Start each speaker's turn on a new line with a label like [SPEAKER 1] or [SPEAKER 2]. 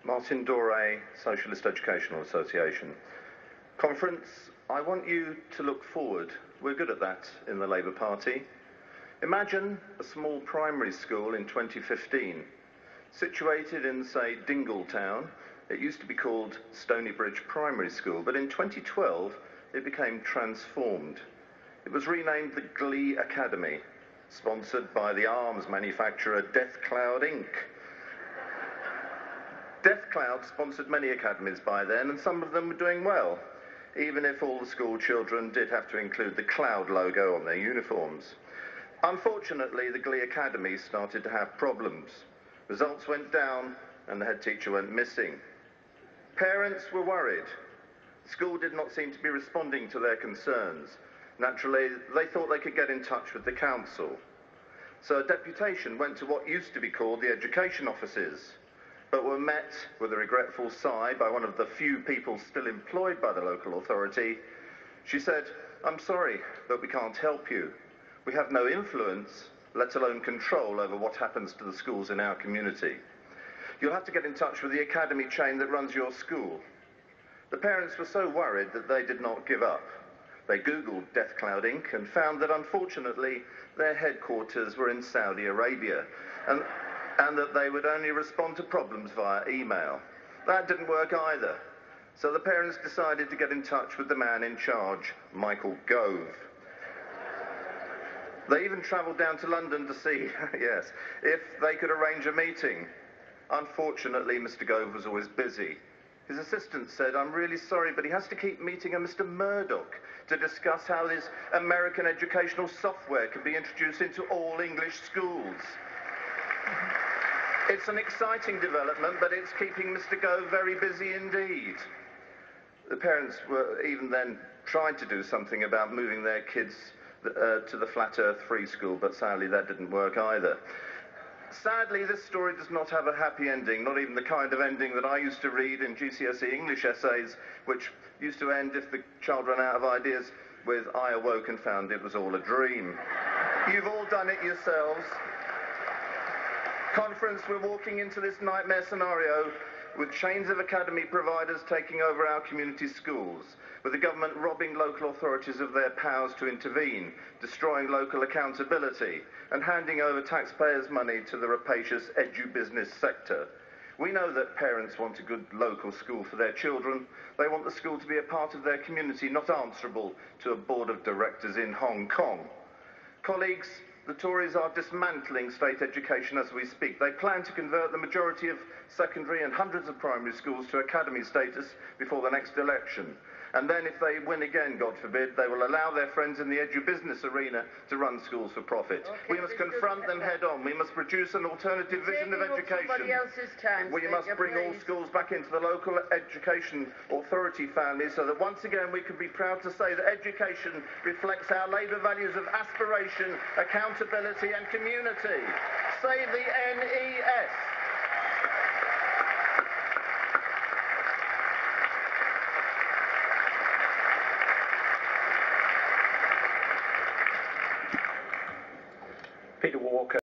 [SPEAKER 1] Martin Dore, Socialist Educational Association. Conference, I want you to look forward. We're good at that in the Labour Party. Imagine a small primary school in 2015, situated in, say, Dingletown. It used to be called Stonybridge Primary School, but in 2012 it became transformed. It was renamed the Glee Academy, sponsored by the arms manufacturer Death Cloud Inc. Death Cloud sponsored many academies by then, and some of them were doing well, even if all the school children did have to include the Cloud logo on their uniforms. Unfortunately, the Glee Academy started to have problems. Results went down, and the head teacher went missing. Parents were worried. The school did not seem to be responding to their concerns. Naturally, they thought they could get in touch with the council. So a deputation went to what used to be called the education offices, but were met with a regretful sigh by one of the few people still employed by the local authority. She said, "I'm sorry, but we can't help you. We have no influence, let alone control over what happens to the schools in our community. You'll have to get in touch with the academy chain that runs your school." The parents were so worried that they did not give up. They Googled Death Cloud Inc. and found that, unfortunately, their headquarters were in Saudi Arabia, and that they would only respond to problems via email. That didn't work either. So the parents decided to get in touch with the man in charge, Michael Gove. They even travelled down to London to see, yes, if they could arrange a meeting. Unfortunately, Mr. Gove was always busy. His assistant said, "I'm really sorry, but he has to keep meeting a Mr. Murdoch to discuss how this American educational software can be introduced into all English schools." It's an exciting development, but it's keeping Mr. Gove very busy indeed. The parents were even then trying to do something about moving their kids to the Flat Earth Free School, but sadly that didn't work either. Sadly, this story does not have a happy ending, not even the kind of ending that I used to read in GCSE English essays, which used to end, if the child ran out of ideas, with "I awoke and found it was all a dream." You've all done it yourselves. Conference, we're walking into this nightmare scenario with chains of academy providers taking over our community schools, with the government robbing local authorities of their powers to intervene, destroying local accountability, and handing over taxpayers' money to the rapacious edu-business sector. We know that parents want a good local school for their children. They want the school to be a part of their community, not answerable to a board of directors in Hong Kong. Colleagues, the Tories are dismantling state education as we speak. They plan to convert the majority of secondary and hundreds of primary schools to academy status before the next election. And then if they win again, God forbid, they will allow their friends in the edu-business arena to run schools for profit.
[SPEAKER 2] Okay,
[SPEAKER 1] we must confront them head on. We must produce an alternative vision of education. We must bring all schools back into the local education authority family so that once again we can be proud to say that education reflects our Labour values of aspiration, accountability and community. Save the NES. Peter Walker.